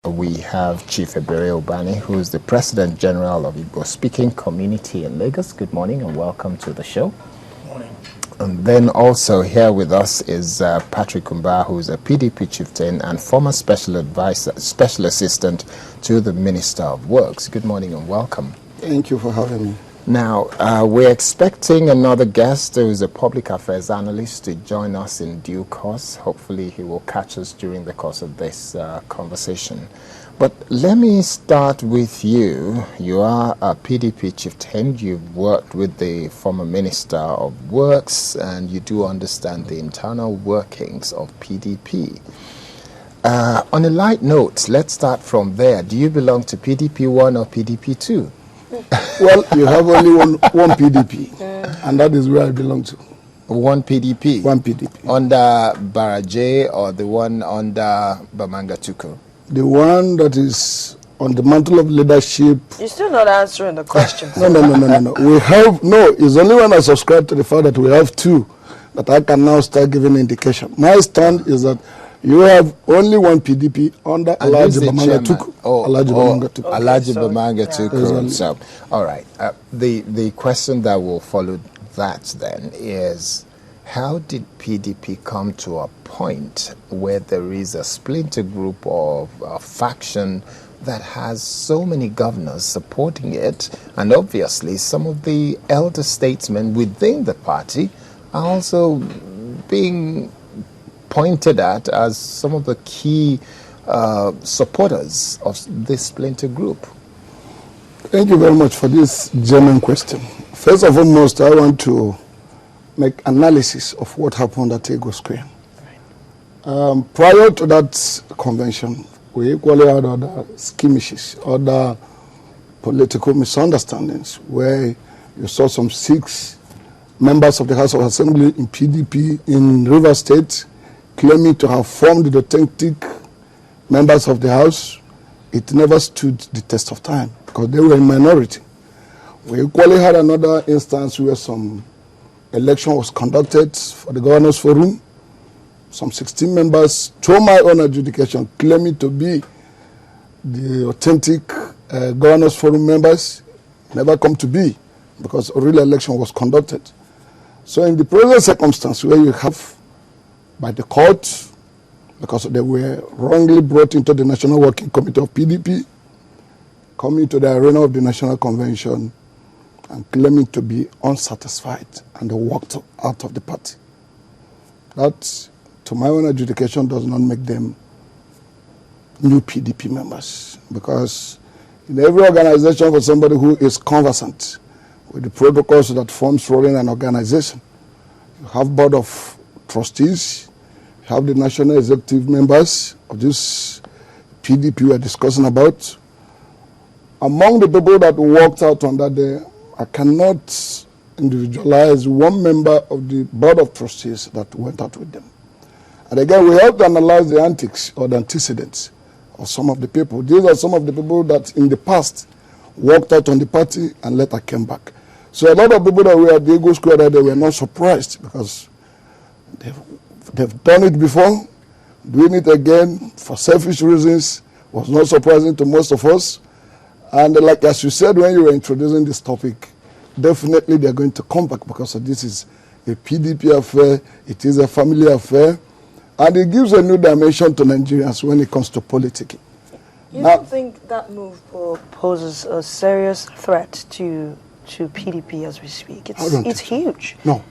We have Chief Ebere Obani, who is the President General of Igbo-speaking community in Lagos. Good morning and welcome to the show. Good morning. And then also here with us is Patrick Kumba, who is a PDP chieftain and former special assistant to the Minister of Works. Good morning and welcome. Thank you for having me. Now, we're expecting another guest who is a public affairs analyst to join us in due course. Hopefully he will catch us during the course of this conversation. But let me start with you. You are a PDP chieftain. You've worked with the former Minister of Works, and you do understand the internal workings of PDP. On a light note, let's start from there. Do you belong to PDP.1 or PDP.2? Well, you have only one PDP, and that is where I belong to. One PDP? One PDP. Under Baraje or the one under Bamanga Tuku? The one that is on the mantle of leadership. You're still not answering the question. No. We have, it's only when I subscribe to the fact that we have two that I can now start giving indication. My stand is that you have only one PDP under Alhaji Bamanga Tuku. Alhaji Bamanga Tuku. So, all right. The question that will follow that then is, how did PDP come to a point where there is a splinter group of a faction that has so many governors supporting it, and obviously some of the elder statesmen within the party are also being pointed at as some of the key supporters of this splinter group? Thank you very much for this genuine question. First and foremost, I want to make analysis of what happened at Ego Square. Prior to that convention, we equally had other skirmishes, other political misunderstandings, where you saw some 6 members of the House of Assembly in PDP in Rivers State claiming to have formed the authentic members of the House. It never stood the test of time because they were in minority. We equally had another instance where some election was conducted for the Governors Forum. Some 16 members, to my own adjudication, claiming to be the authentic Governors Forum members, never come to be because a real election was conducted. So in the present circumstance where you have by the court, because they were wrongly brought into the National Working Committee of PDP, coming to the arena of the National Convention and claiming to be unsatisfied, and they walked out of the party. That, to my own adjudication, does not make them new PDP members, because in every organization, for somebody who is conversant with the protocols that forms running an organization, you have board of trustees, you have the national executive members of this PDP we are discussing about. Among the people that walked out on that day, I cannot individualize one member of the board of trustees that went out with them. And again, we have to analyze the antics or the antecedents of some of the people. These are some of the people that in the past walked out on the party and later came back. So a lot of people that were at the Ego Square that they were not surprised because they've done it before. Doing it again for selfish reasons was not surprising to most of us. And like as you said when you were introducing this topic, definitely they're going to come back because this is a PDP affair, it is a family affair, and it gives a new dimension to Nigerians when it comes to politicking. You don't think that move poses a serious threat to PDP as we speak? It's huge. No.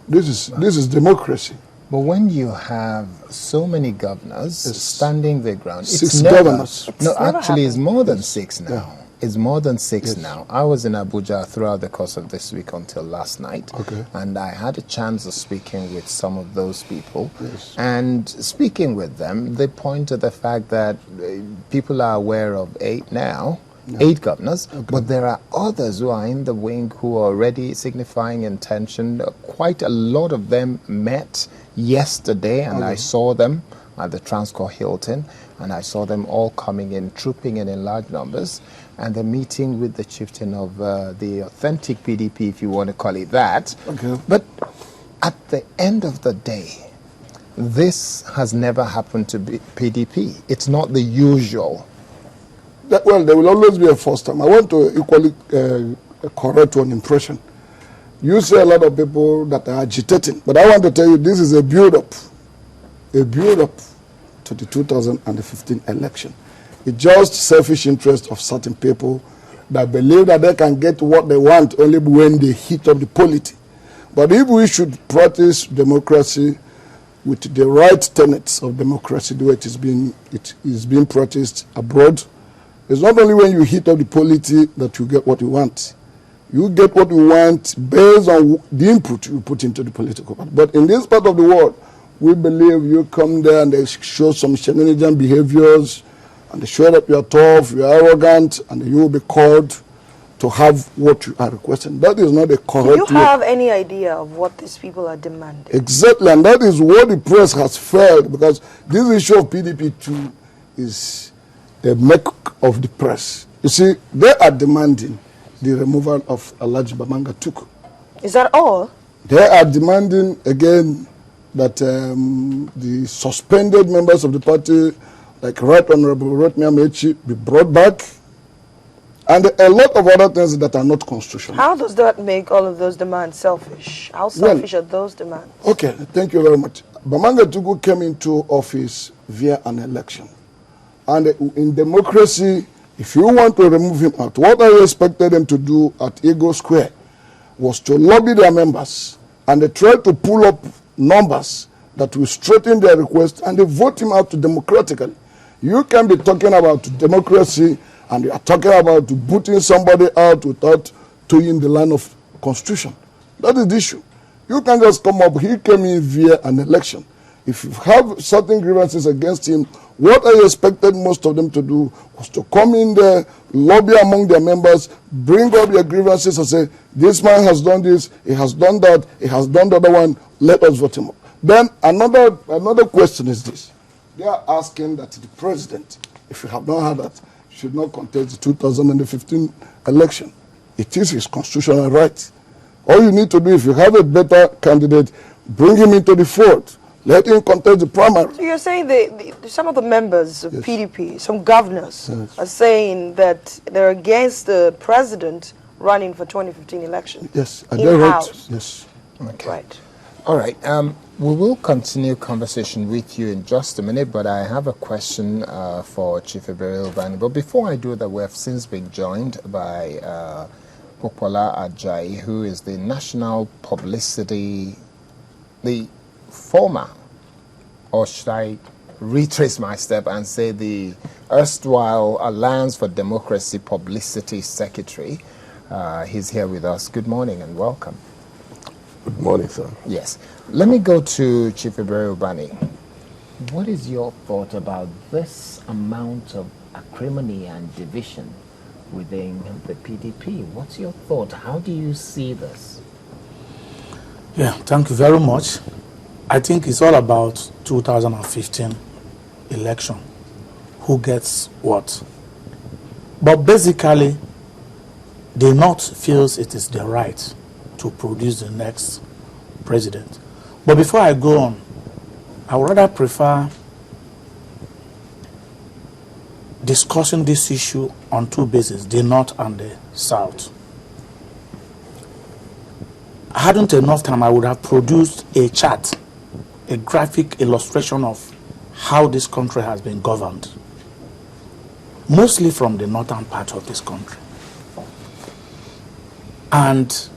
This is democracy. But when you have so many governors standing their ground, 6 governors. It's more than 6 now. Yeah. It's more than 6 now. I was in Abuja throughout the course of this week until last night. Okay. And I had a chance of speaking with some of those people. Yes. And speaking with them, they point to the fact that people are aware of 8 now. Yeah. 8 governors, okay. But there are others who are in the wing who are already signifying intention. Quite a lot of them met yesterday, and I saw them at the Transcorp Hilton, and I saw them all coming in, trooping in large numbers, and the meeting with the chieftain of the authentic PDP, if you want to call it that. Okay. But at the end of the day, this has never happened to PDP. It's not the usual. Well, there will always be a first time. I want to equally correct one impression. You say a lot of people that are agitating, but I want to tell you this is a build-up to the 2015 election. It's just selfish interest of certain people that believe that they can get what they want only when they heat up the polity. But if we should practice democracy with the right tenets of democracy, the way it is being practiced abroad, it's not only when you heat up the polity that you get what you want. You get what you want based on the input you put into the political party. But in this part of the world, we believe you come there and they show some shenanigan behaviors, and they show that you are tough, you are arrogant, and you will be called to have what you are requesting. That is not a correct way. Do you have any idea of what these people are demanding? Exactly, and that is what the press has failed, because this issue of PDP2 is the make of the press. You see, they are demanding the removal of Alhaji Bamanga Tuku. Is that all? They are demanding, again, that the suspended members of the party, like Right Honorable Rotimi Amechi, be brought back, and a lot of other things that are not constitutional. How does that make all of those demands selfish? How selfish are those demands? Okay, thank you very much. Bamanga Tuku came into office via an election. And in democracy, if you want to remove him out, what I expected them to do at Eagle Square was to lobby their members, and they tried to pull up numbers that will straighten their request, and they vote him out democratically. You can be talking about democracy, and you are talking about putting somebody out without toeing the line of constitution. That is the issue. You can just come up. He came in via an election. If you have certain grievances against him, what I expected most of them to do was to come in there, lobby among their members, bring up their grievances and say, this man has done this, he has done that, he has done the other one, let us vote him up. Then another question is this. They are asking that the president, if you have not heard that, should not contest the 2015 election. It is his constitutional right. All you need to do, if you have a better candidate, bring him into the fold. Let him contest the primary. So you're saying some of the members of PDP, some governors, are saying that they're against the president running for 2015 election. Yes, in-house. Yes. Okay. Right. All right. We will continue conversation with you in just a minute, but I have a question for Chief Ebere Ubani. But before I do that, we have since been joined by Popola Ajayi, who is the national publicity, the former, or should I retrace my step and say the erstwhile Alliance for Democracy Publicity Secretary. He's here with us. Good morning and welcome. Good morning, sir. Yes. Let me go to Chief Ebere Ubani. What is your thought about this amount of acrimony and division within the PDP? What's your thought? How do you see this? Yeah, thank you very much. I think it's all about 2015 election. Who gets what? But basically, the North feels it is their right to produce the next president. But before I go on, I would rather prefer discussing this issue on two bases, the North and the South. Hadn't enough time, I would have produced a chart, a graphic illustration of how this country has been governed, mostly from the northern part of this country. And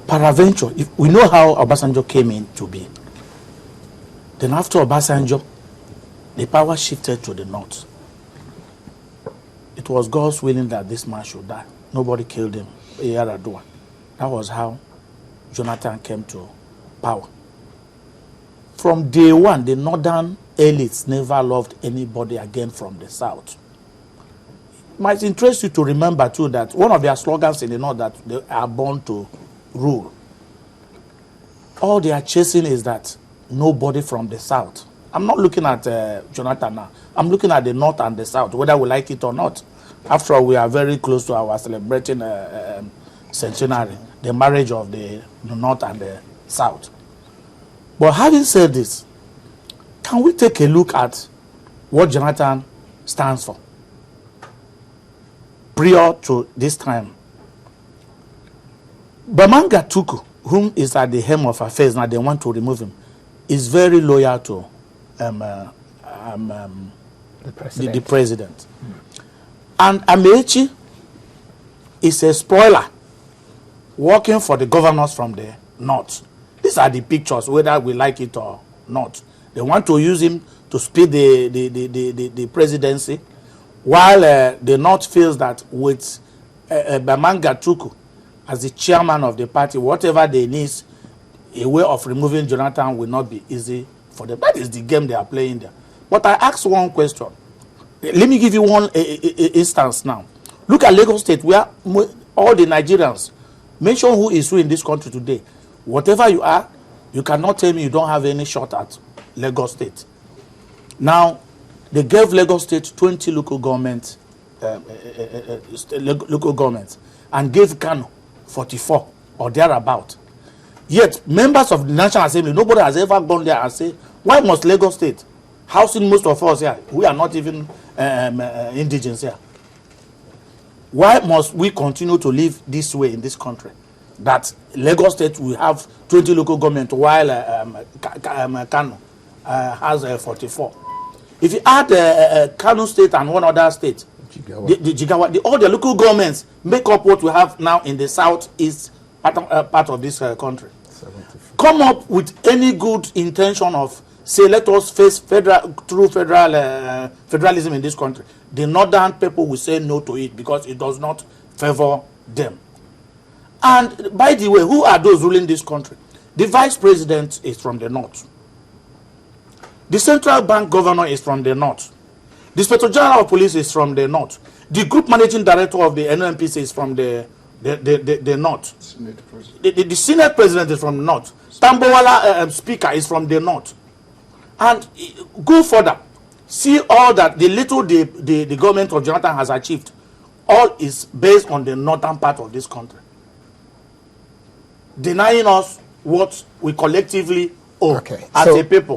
peradventure, if we know how Obasanjo came in to be, then after Obasanjo, the power shifted to the north. It was God's willing that this man should die. Nobody killed him, Yar'adua. That was how Jonathan came to power. From day one, the northern elites never loved anybody again from the south. It might interest you to remember too that one of their slogans in the north that they are born to rule. All they are chasing is that nobody from the south. I'm not looking at Jonathan now. I'm looking at the north and the south, whether we like it or not. After all, we are very close to our celebrating centenary, the marriage of the north and the south. But having said this, can we take a look at what Jonathan stands for prior to this time? Bamanga Tuku, whom is at the helm of affairs now, they want to remove him, is very loyal to the president. And Amechi is a spoiler working for the governors from the north. These are the pictures, whether we like it or not. They want to use him to speed the presidency, while the north feels that with Bamanga Tuku as the chairman of the party, whatever they need, a way of removing Jonathan will not be easy for them. That is the game they are playing there. But I asked one question. Let me give you one instance now. Look at Lagos State, where all the Nigerians, mention who is who in this country today. Whatever you are, you cannot tell me you don't have any shot at Lagos State. Now, they gave Lagos State 20 local governments, and gave Kano 44 or thereabout. Yet, members of the National Assembly, nobody has ever gone there and said, why must Lagos State, housing most of us here, we are not even indigenous here, why must we continue to live this way in this country? That Lagos State will have 20 local government while Kano has 44. If you add Kano State and one other state, all the local governments make up what we have now in the southeast part of this country. 74. Come up with any good intention of, say, let us face federalism in this country. The northern people will say no to it because it does not favor them. And by the way, who are those ruling this country? The vice president is from the north. The central bank governor is from the north. The inspector general of police is from the north. The group managing director of the NNPC is from the north. The Senate president is from the north. Tambowala speaker is from the north. And go further. See all that the little the government of Jonathan has achieved. All is based on the northern part of this country, denying us what we collectively owe as a people.